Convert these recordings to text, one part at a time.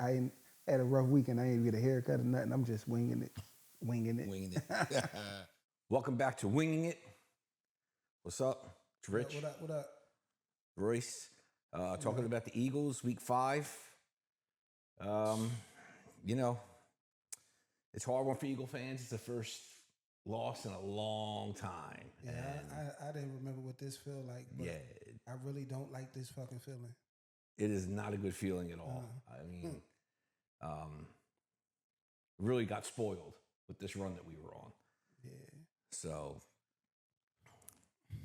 I ain't had a rough weekend. I ain't get a haircut or nothing. I'm just winging it. Winging it. Welcome back to Winging It. What's up? It's Rich. What up? Royce. Talking about the Eagles, week 5. You know, it's a hard one for Eagle fans. It's the first loss in a long time. Yeah, I didn't remember what this felt like, but yeah, I really don't like this fucking feeling. It is not a good feeling at all. I mean, really got spoiled with this run that we were on. Yeah. So,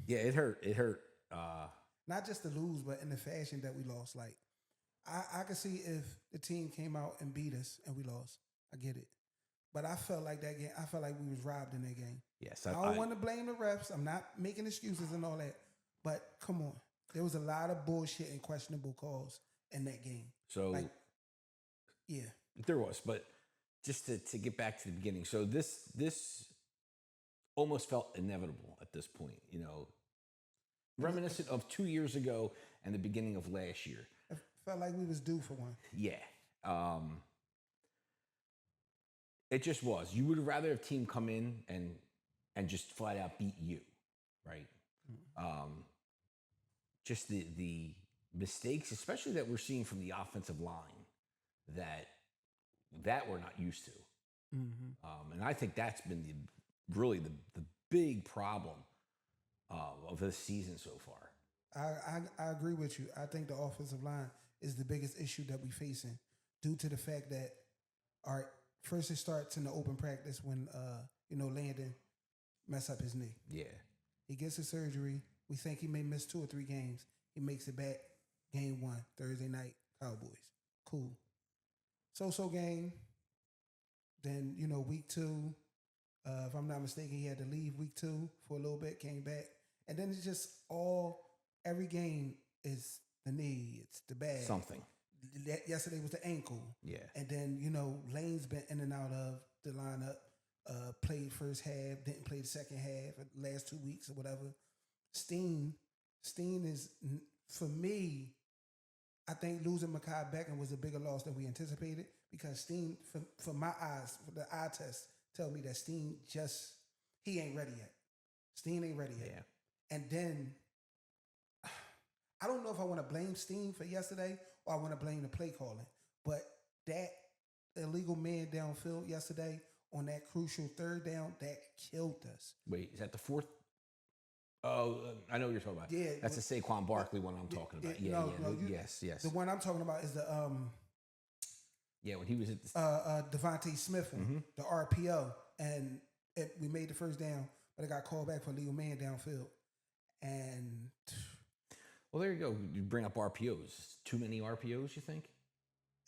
yeah, it hurt. It hurt. Not just to lose, but in the fashion that we lost. Like, I could see if the team came out and beat us and we lost. I get it. But I felt like that game, I felt like we was robbed in that game. Yes. I don't want to blame the refs. I'm not making excuses and all that. But come on. There was a lot of bullshit and questionable calls in that game. So, like, yeah. There was. But just to get back to the beginning. So this almost felt inevitable at this point, you know. Reminiscent of 2 years ago and the beginning of last year. I felt like we was due for one. Yeah. It just was. You would rather have team come in and just flat out beat you, right? Mm-hmm. Just the mistakes, especially that we're seeing from the offensive line, that we're not used to. Mm-hmm. And I think that's been really the big problem of this season so far. I agree with you. I think the offensive line is the biggest issue that we're facing due to the fact that first it starts in the open practice when Landon mess up his knee. Yeah. He gets his surgery. We think he may miss 2 or 3 games. He makes it back game 1, Thursday night, Cowboys. Cool. So game. Then, week 2, if I'm not mistaken, he had to leave week 2 for a little bit, came back. And then it's just every game is the knee, it's the back. Something. Yesterday was the ankle. Yeah. And then, Lane's been in and out of the lineup, played first half, didn't play the second half, last 2 weeks or whatever. Steen is, for me, I think losing Mekhi Becton was a bigger loss than we anticipated because Steen, for my eyes, for the eye test, tell me that Steen he ain't ready yet. Steen ain't ready yet. Yeah. And then, I don't know if I want to blame Steen for yesterday or I want to blame the play calling, but that illegal man downfield yesterday on that crucial 3rd down, that killed us. Wait, is that the 4th? Oh, I know what you're talking about. Yeah. That's the Saquon Barkley one I'm talking about. Yes. The one I'm talking about is the... yeah, when he was at the DeVonta Smith one, the RPO, and we made the 1st down, but it got called back for legal man downfield. And... Well, there you go. You bring up RPOs. Too many RPOs, you think?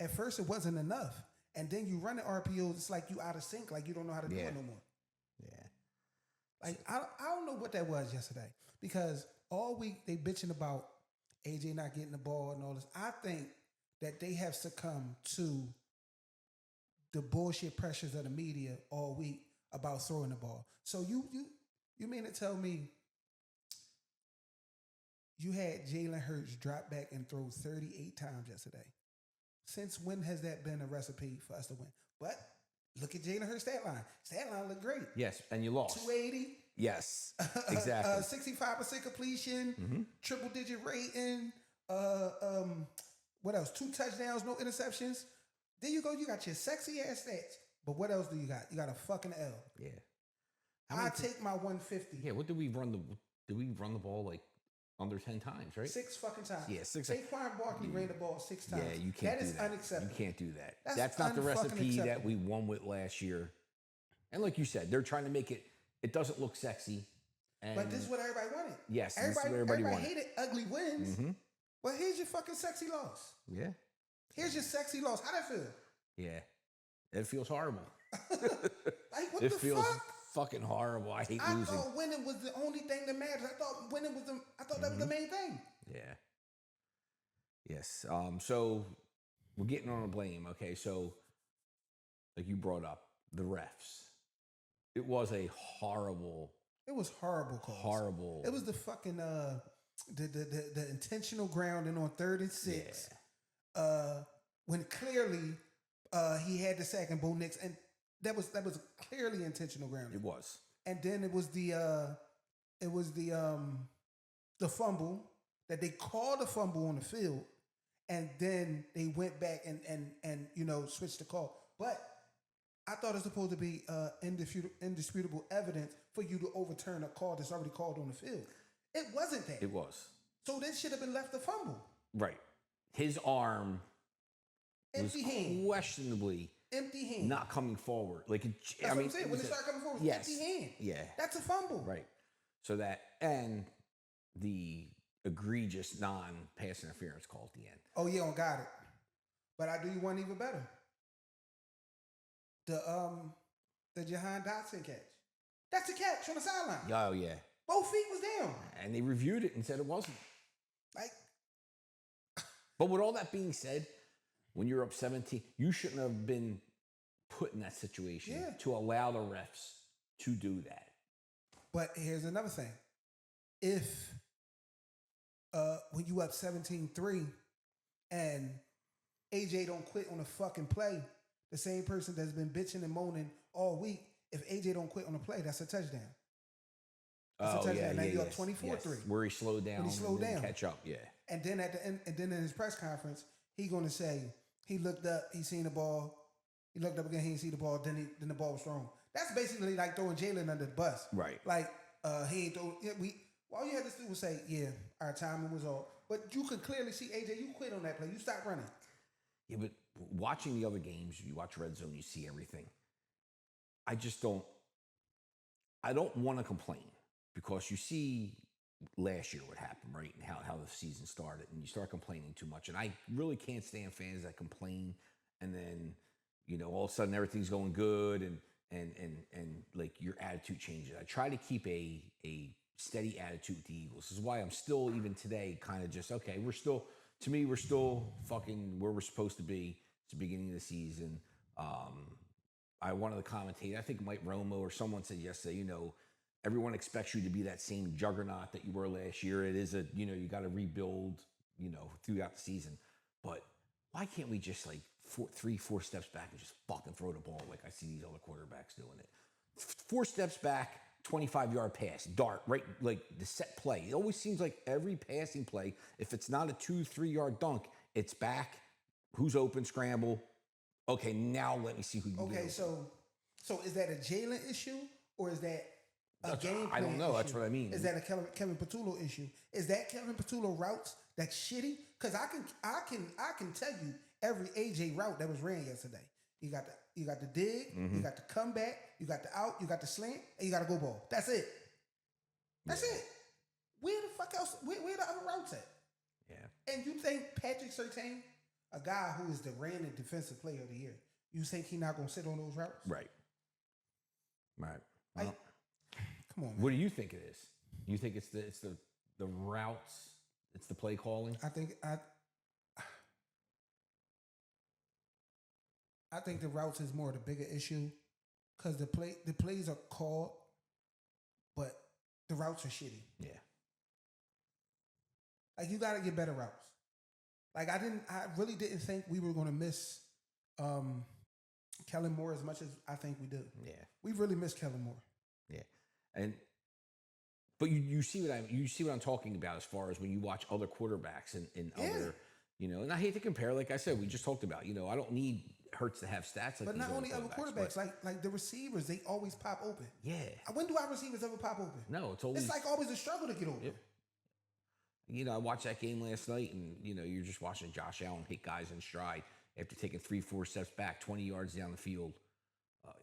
At first, it wasn't enough. And then you run the RPOs, it's like you out of sync, like you don't know how to do it no more. Yeah. Like, I don't know what that was yesterday. Because all week, they bitching about AJ not getting the ball and all this. I think that they have succumbed to the bullshit pressures of the media all week about throwing the ball. So you mean to tell me you had Jalen Hurts drop back and throw 38 times yesterday? Since when has that been a recipe for us to win? But look at Jalen Hurts' stat line. Stat line looked great. Yes, and you lost. 280. Yes, exactly. 65% completion, triple-digit rating. What else? 2 touchdowns, no interceptions. There you go. You got your sexy-ass stats. But what else do you got? You got a fucking L. Yeah. I take my 150. Yeah, what did we run the ball like under 10 times, right? 6 fucking times. Yeah, 6. Saquon Barkley ran the ball 6 times. Yeah, you can't do that. That is unacceptable. You can't do that. That's not the recipe that we won with last year. And like you said, they're trying to make it doesn't look sexy. But this is what everybody wanted. Yes, this is what everybody wanted. Hated ugly wins. Mm-hmm. Well, here's your fucking sexy loss. Yeah. Here's your sexy loss. How'd that feel? Yeah. It feels horrible. Like, what it the feels fuck? Fucking horrible. I hate losing. I thought winning was the only thing that matters. I thought winning was that was the main thing. Yeah. Yes. So we're getting on a blame. Okay. So like you brought up the refs. It was a horrible. It was horrible calls. Horrible. It was the fucking the intentional grounding on 3rd and 6. Yeah. When clearly He had the sack and Bo Nix, and that was clearly intentional grounding. It was. And then it was the fumble that they called a fumble on the field, and then they went back and switched the call. But I thought it was supposed to be indisputable evidence for you to overturn a call that's already called on the field. It wasn't that. It was. So this should have been left a fumble. Right. His arm Empty was hand. questionably Empty hand. not coming forward. Like That's what I'm saying. When they start coming forward, yes, empty hand. Yeah. That's a fumble. Right. So that, and the egregious non-pass interference call at the end. Oh yeah, got it. But I do you one even better. The Jahan Dotson catch. That's a catch on the sideline. Oh yeah. Both feet was down. And they reviewed it and said it wasn't. Like, but with all that being said, when you're up 17, you shouldn't have been put in that situation to allow the refs to do that. But here's another thing. If when you up 17-3 and AJ don't quit on a fucking play, the same person that's been bitching and moaning all week, if AJ don't quit on a play, that's a touchdown. That's a touchdown. Now you're up 24-3. Where he slowed down. When he slowed down. Catch up, yeah. And then at the end, and then in his press conference, he gonna say he looked up, he seen the ball, he looked up again, he didn't see the ball, then the ball was thrown. That's basically like throwing Jalen under the bus. Right. Like he ain't throw. All you had to do was say, yeah, our timing was off. But you could clearly see AJ, you quit on that play. You stopped running. Yeah, but watching the other games, you watch Red Zone, you see everything. I don't want to complain because you see last year what happened, right? And how the season started, and you start complaining too much. And I really can't stand fans that complain and then, all of a sudden everything's going good and like your attitude changes. I try to keep a steady attitude with the Eagles. This is why I'm still, even today, kind of just, okay, we're still fucking where we're supposed to be. It's the beginning of the season. One of the commentators, I think Mike Romo or someone said yesterday, everyone expects you to be that same juggernaut that you were last year. It is you got to rebuild, throughout the season. But why can't we just like 3-4 steps back and just fucking throw the ball like I see these other quarterbacks doing it? 4 steps back, 25-yard pass, dart, right? Like the set play. It always seems like every passing play, if it's not a 2-3 yard dunk, it's back. Who's open? Scramble. Okay, now let me see who you Okay, get. so is that a Jalen issue or is that a game plan I don't know. issue? That's what I mean. Is that a Kevin Patullo issue? Is that Kevin Patullo routes that's shitty? Because I can tell you every AJ route that was ran yesterday. You got the dig, you got the comeback, you got the out, you got the slant, and you got a go ball. That's it. That's it. Where the fuck else? Where the other routes at? Yeah. And you think Patrick Surtain, a guy who is the reigning defensive player of the year, you think he's not gonna sit on those routes? Right. Right. Well, come on, man. What do you think it is? You think it's the routes? It's the play calling? I think the routes is more the bigger issue because the plays are called, but the routes are shitty. Yeah. Like you got to get better routes. Like I really didn't think we were going to miss Kellen Moore as much as I think we do. Yeah. We really missed Kellen Moore. Yeah. But you see what I'm talking about as far as when you watch other quarterbacks and other, and I hate to compare, like I said, we just talked about, I don't need Hurts to have stats like but these not only other quarterbacks, but, like the receivers, they always pop open. Yeah. When do our receivers ever pop open? No, it's always. It's like always a struggle to get open. Yep. I watched that game last night, and you're just watching Josh Allen hit guys in stride after taking 3-4 steps back, 20 yards down the field,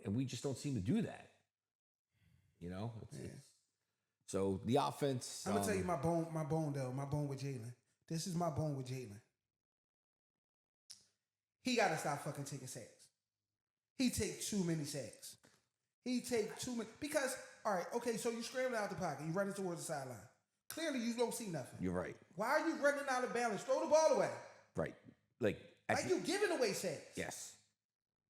and we just don't seem to do that. So the offense. I'm gonna tell you my bone with Jalen. This is my bone with Jalen. He got to stop fucking taking sacks. He takes too many sacks. Because, all right, okay, so you scrambling out the pocket. You running towards the sideline. Clearly, you don't see nothing. You're right. Why are you running out of balance? Throw the ball away. Right. Like you giving away sacks. Yes.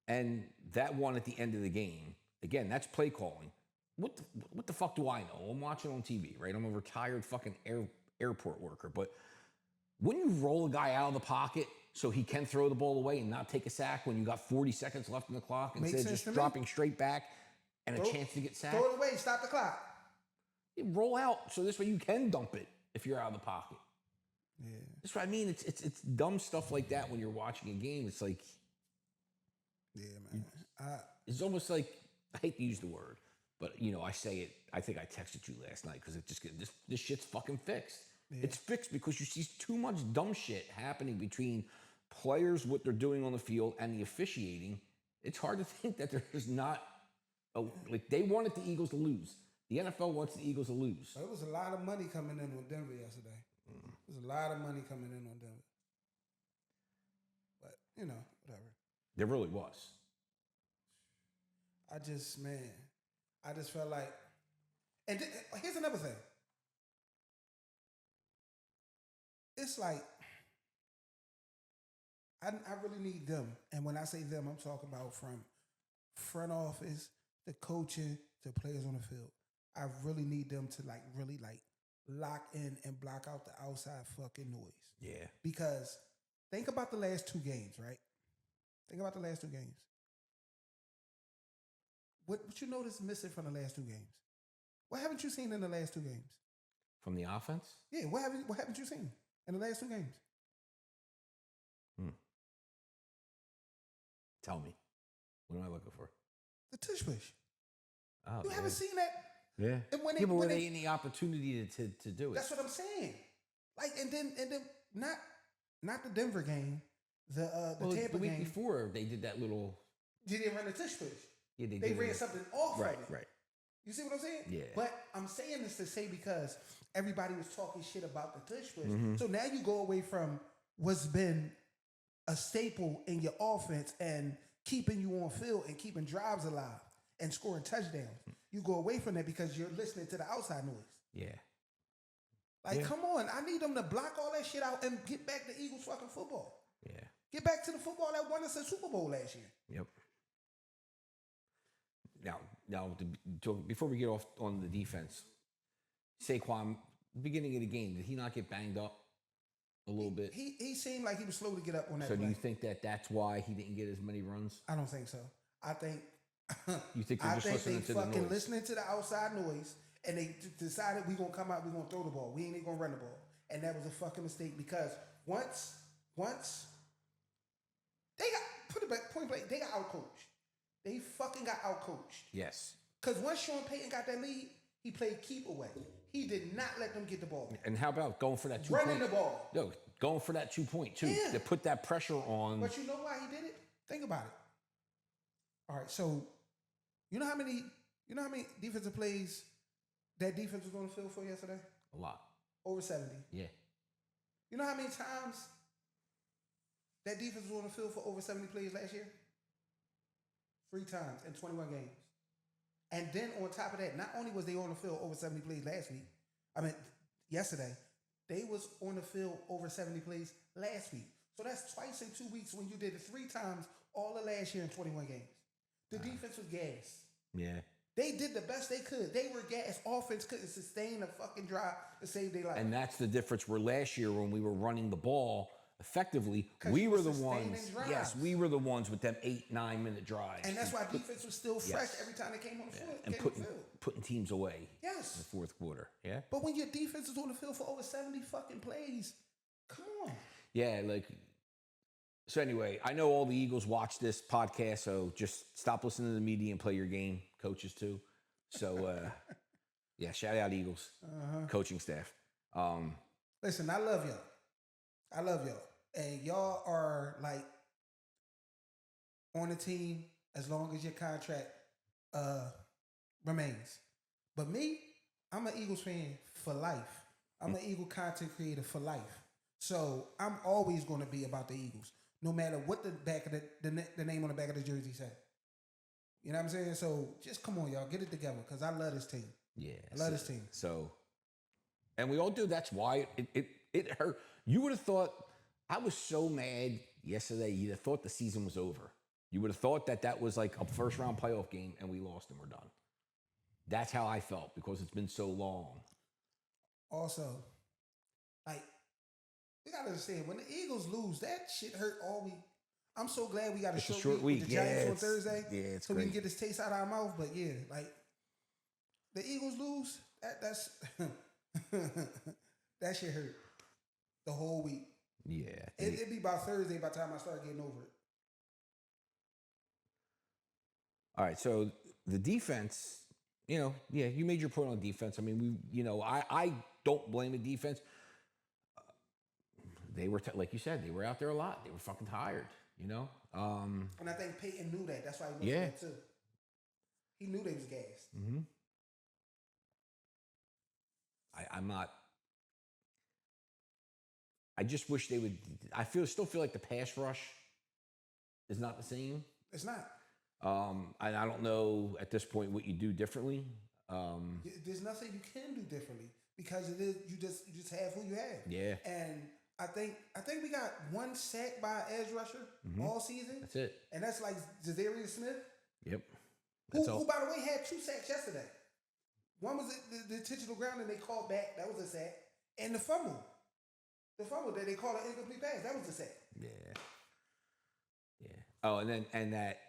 And that one at the end of the game, again, that's play calling. What the fuck do I know? I'm watching on TV, right? I'm a retired fucking airport worker. But when you roll a guy out of the pocket so he can throw the ball away and not take a sack when you got 40 seconds left in the clock instead of just dropping straight back and a chance to get sacked. Throw it away, stop the clock. You roll out so this way you can dump it if you're out of the pocket. Yeah. That's what I mean. It's dumb stuff like that when you're watching a game. It's like, yeah, man. It's almost like, I hate to use the word, but I say it. I think I texted you last night because it just this shit's fucking fixed. Yeah. It's fixed because you see too much dumb shit happening between players, what they're doing on the field, and the officiating. It's hard to think that there's not like they wanted the Eagles to lose. The NFL wants the Eagles to lose. There was a lot of money coming in on Denver yesterday. There's a lot of money coming in on Denver. But, whatever. There really was. I just felt like, and here's another thing. It's like, I really need them. And when I say them, I'm talking about from front office, the coaching, to players on the field. I really need them to really lock in and block out the outside fucking noise. Yeah. Because think about the last 2 games, right? Think about the last 2 games. What you notice missing from the last 2 games? What haven't you seen in the last 2 games? From the offense? Yeah, what haven't you seen in the last 2 games? Tell me. What am I looking for? The tush push. Oh, you haven't seen that? Yeah. And when but were they in the opportunity to do it? That's what I'm saying. And then not the Denver game, the Tampa game. The week before they did that little. They didn't run the tush push. Yeah, they ran something off of it. Right. You see what I'm saying? Yeah. But I'm saying this to say because everybody was talking shit about the tush push. Mm-hmm. So now you go away from what's been a staple in your offense and keeping you on field and keeping drives alive and scoring touchdowns. You go away from that because you're listening to the outside noise. Yeah. Come on. I need them to block all that shit out and get back to Eagles fucking football. Yeah. Get back to the football that won us a Super Bowl last year. Yep. Now, before we get off on the defense, Saquon, beginning of the game, did he not get banged up a little bit? He seemed like he was slow to get up on that So play. do you think that's why he didn't get as many runs? I don't think so. I think you think they're just listening to the noise? Listening to the outside noise, and they decided we're gonna come out, we're gonna throw the ball. We ain't even gonna run the ball, and that was a fucking mistake because once they got put it back point blank, they got outcoached. They fucking got outcoached. Yes. Because once Sean Payton got that lead, he played keep away. He did not let them get the ball. And how about going for that 2 point? Running the ball. No, going for that 2 point too. Yeah. To put that pressure on. But you know why he did it? Think about it. All right, so you know how many defensive plays that defense was on the field for yesterday? A lot. Over 70. Yeah. You know how many times that defense was on the field for over 70 plays last year? 3 times in 21 games. And then on top of that, not only was they on the field over 70 plays yesterday, they was on the field over 70 plays last week. So that's twice in 2 weeks when you did it 3 times all of last year in 21 games. The defense was gassed. Yeah. They did the best they could. They were gassed. Offense couldn't sustain a fucking drive to save their life. And that's the difference where last year when we were running the ball effectively, we were the ones. Drives. Yes, we were the ones with them 8-9 minute drives. And that's why defense was still fresh every time they came on the field. And putting teams away. Yes. In the fourth quarter. Yeah. But when your defense is on the field for over 70 fucking plays, come on. Yeah, so anyway, I know all the Eagles watch this podcast, so just stop listening to the media and play your game, coaches too. So yeah, shout out Eagles, coaching staff. Listen, I love y'all. And y'all are on the team as long as your contract remains. But me, I'm an Eagles fan for life. I'm an Eagle content creator for life. So I'm always going to be about the Eagles, no matter what the back of the name on the back of the jersey said. You know what I'm saying? So just come on, y'all, get it together because I love this team. Yeah, I love this team. So, and we all do. That's why it hurt. You would have thought. I was so mad yesterday. You'd have thought the season was over. You would have thought that was like a first round playoff game and we lost and we're done. That's how I felt because it's been so long. Also, We gotta understand when the Eagles lose, that shit hurt all week. I'm so glad we got a It's short week with the Giants on Thursday. Yeah, it's so great. we can get this taste out of our mouth. But yeah, like the Eagles lose, that's that shit hurt the whole week. Yeah. It'd be about Thursday by the time I start getting over it. All right, so the defense, you made your point on defense. I mean, I don't blame the defense. They were, like you said, they were out there a lot. They were fucking tired, And I think Peyton knew that. That's why he went there too. He knew they was gassed. Mm-hmm. I'm not. I just wish they would. Still feel like the pass rush is not the same. It's not. I don't know at this point what you do differently. There's nothing you can do differently because it is you just have who you have. Yeah. And I think we got one sack by an edge rusher all season. That's it. And that's like Jalen Smith. Yep. Who, by the way, had 2 sacks yesterday. One was the intentional ground and they called back. That was a sack. And the fumble. The fumble that they called an incomplete pass. That was a sack. Yeah. Yeah. Oh, and that.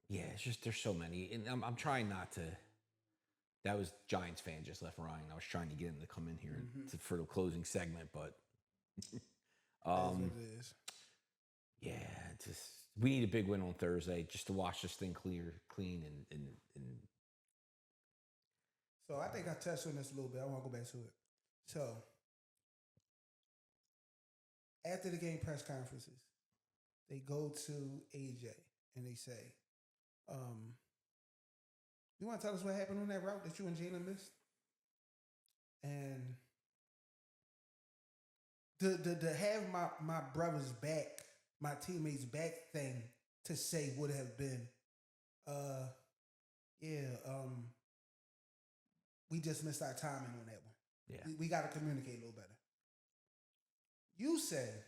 Yeah, it's just there's so many, and I'm trying not to. That was Giants fan just left Ryan. I was trying to get him to come in here for the closing segment, but That's what it is. Yeah, we need a big win on Thursday just to wash this thing clean and. So I think I touched on this a little bit. I want to go back to it. So after the game press conferences, they go to AJ and they say, you want to tell us what happened on that route that you and Jalen missed? And to have my brother's back, my teammates' back thing to say would have been, we just missed our timing on that one. Yeah. We got to communicate a little better. You said,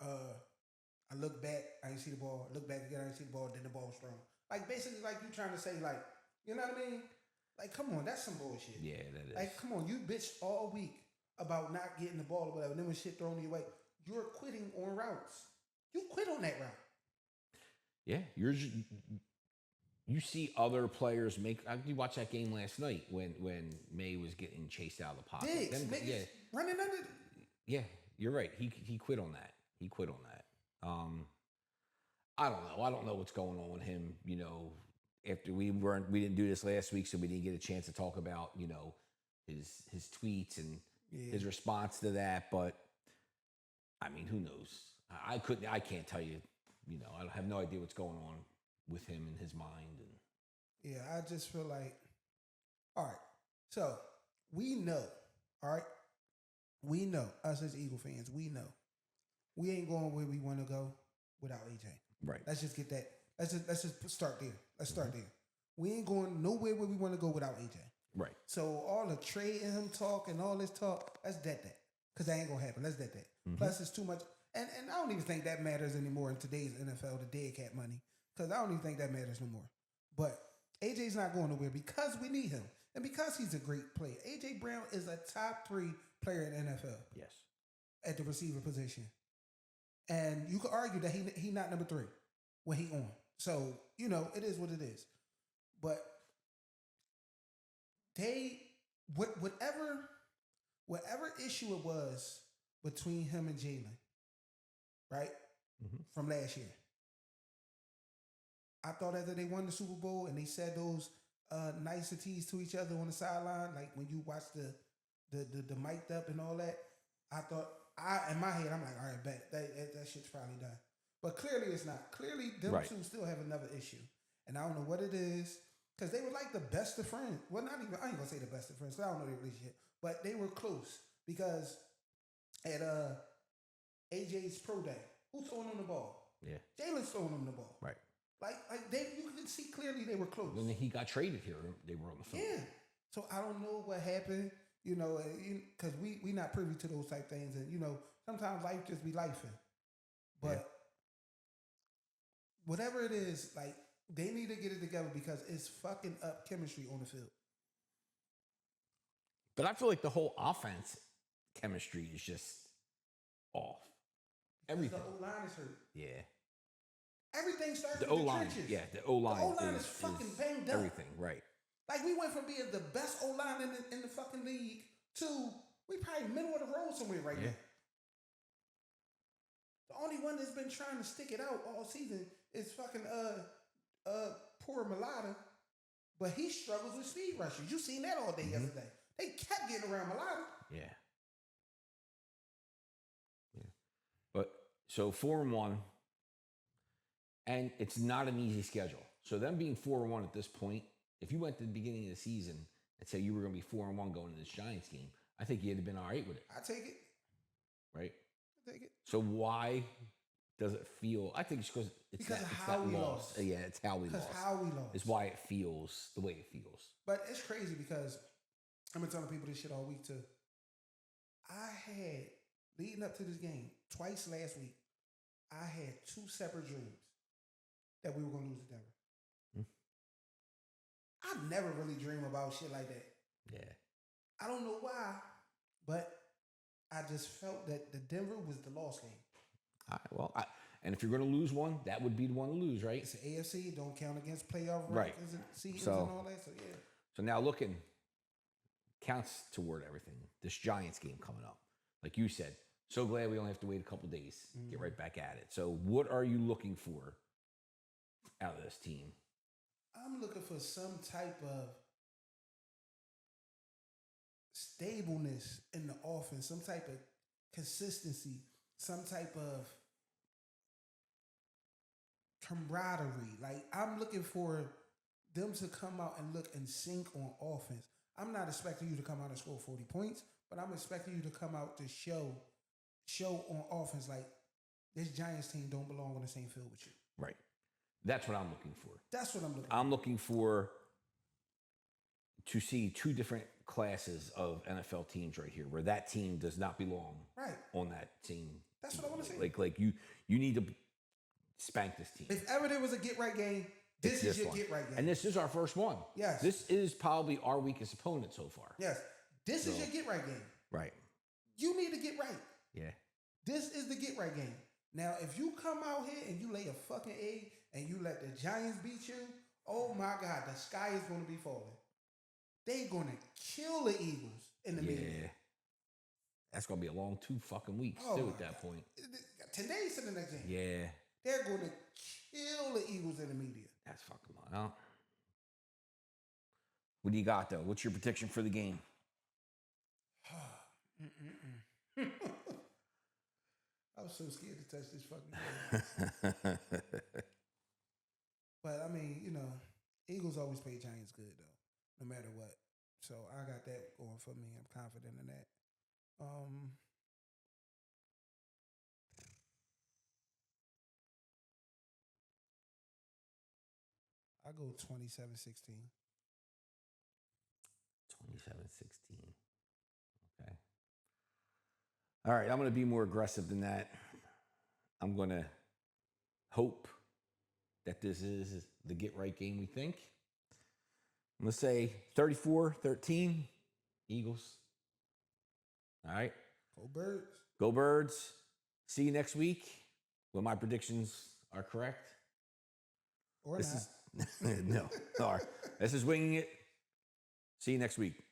I look back, I didn't see the ball. I look back again, I didn't see the ball. Then the ball was thrown. Like basically, like you trying to say, like, you know what I mean? Like, come on, that's some bullshit. Yeah, that is. Like, come on, you bitched all week about not getting the ball or whatever. And then when shit thrown your way, you're quitting on routes. You quit on that route. Yeah, you see other players make. You watched that game last night when May was getting chased out of the pocket. Diggs, running under. Yeah, you're right. He quit on that. He quit on that. I don't know. I don't know what's going on with him. After we didn't do this last week, so we didn't get a chance to talk about his tweets and his response to that. But I mean, who knows? I can't tell you. I have no idea what's going on with him and his mind. And yeah, I just feel like, all right. So we know, all right. We know, us as Eagle fans, we know we ain't going where we want to go without AJ. Right. Let's just get that. Let's just start there. Let's start there. We ain't going nowhere where we want to go without AJ. Right. So all the trade and him talk and all this talk, let's dead that. Because that ain't going to happen. Let's dead that. Plus, it's too much. And I don't even think that matters anymore in today's NFL, the dead cat money. Because I don't even think that matters no more. But AJ's not going nowhere because we need him. And because he's a great player. AJ Brown is a top 3 player in the NFL. Yes. At the receiver position. And you could argue that he not number 3 when he on. So, it is what it is. But whatever issue it was between him and Jalen, right? From last year. I thought after they won the Super Bowl and they said those niceties to each other on the sideline, like when you watch the mic'd up and all that, I thought, in my head, I'm like, all right, bet that shit's probably done. But clearly it's not. Clearly them two still have another issue. And I don't know what it is. Because they were like the best of friends. Well, not even, I ain't going to say the best of friends. I don't know their relationship. But they were close. Because at AJ's pro day, who's throwing him the ball? Yeah. Jalen's throwing him the ball. Right. Like you can see clearly they were close. When he got traded here, they were on the phone. Yeah. So I don't know what happened, because we not privy to those type things. And, sometimes life just be lifing. But whatever it is, like, they need to get it together because it's fucking up chemistry on the field. But I feel like the whole offense chemistry is just off. The Everything. O-line is hurt. Yeah. Everything starts The with the O-line. trenches. Yeah, the O-line. The O-line is fucking banged up. Everything, right. Like, we went from being the best O-line in the fucking league to we probably middle of the road somewhere right now. The only one that's been trying to stick it out all season is fucking poor Mulata. But he struggles with speed rushes. You seen that all day yesterday. They kept getting around Mulata. Yeah. But so 4-1, and it's not an easy schedule. So them being 4-1 at this point, if you went to the beginning of the season and say you were going to be 4-1 going into this Giants game, I think you'd have been all right with it. I take it. Right? I take it. So why does it feel? I think it's because of how we lost. Yeah, it's how we lost. Because how we lost. It's why it feels the way it feels. But it's crazy because I've been telling people this shit all week too. I had, leading up to this game, twice last week, I had 2 separate dreams that we were going to lose to Denver. I never really dream about shit like that. Yeah. I don't know why, but I just felt that the Denver was the lost game. And if you're going to lose one, that would be the one to lose, right? It's the AFC. Don't count against playoff right. rankings and seasons So, and all that. So, yeah. So now looking, counts toward everything. This Giants game coming up. Like you said, so glad we only have to wait a couple days. Get right back at it. So what are you looking for out of this team? I'm looking for some type of stableness in the offense, some type of consistency, some type of camaraderie. Like, I'm looking for them to come out and look in sync on offense. I'm not expecting you to come out and score 40 points, but I'm expecting you to come out to show on offense like this Giants team don't belong on the same field with you. Right. That's what I'm looking for. That's what I'm looking for. I'm looking for to see 2 different classes of NFL teams right here, where that team does not belong on that team. That's what I want to say. Like you need to spank this team. If ever there was a get-right game, this is your get-right game. And this is our first one. Yes. This is probably our weakest opponent so far. Yes. This is your get-right game. Right. You need to get right. Yeah. This is the get-right game. Now, if you come out here and you lay a fucking egg and you let the Giants beat you, oh my God, the sky is going to be falling. They're going to kill the Eagles in the media. That's going to be a long 2 fucking weeks, too, at that point. Today's to the next game. Yeah. They're going to kill the Eagles in the media. That's fucking long. What do you got, though? What's your prediction for the game? I was so scared to touch this fucking game. But, I mean, Eagles always play Giants good, though, no matter what. So I got that going for me. I'm confident in that. I go 27-16. 27-16. Okay. All right, I'm going to be more aggressive than that. I'm going to hope that this is the get-right game we think. I'm going to say 34-13, Eagles. All right. Go Birds. Go Birds. See you next week when my predictions are correct. Or this not. No. All right. This is Winging It. See you next week.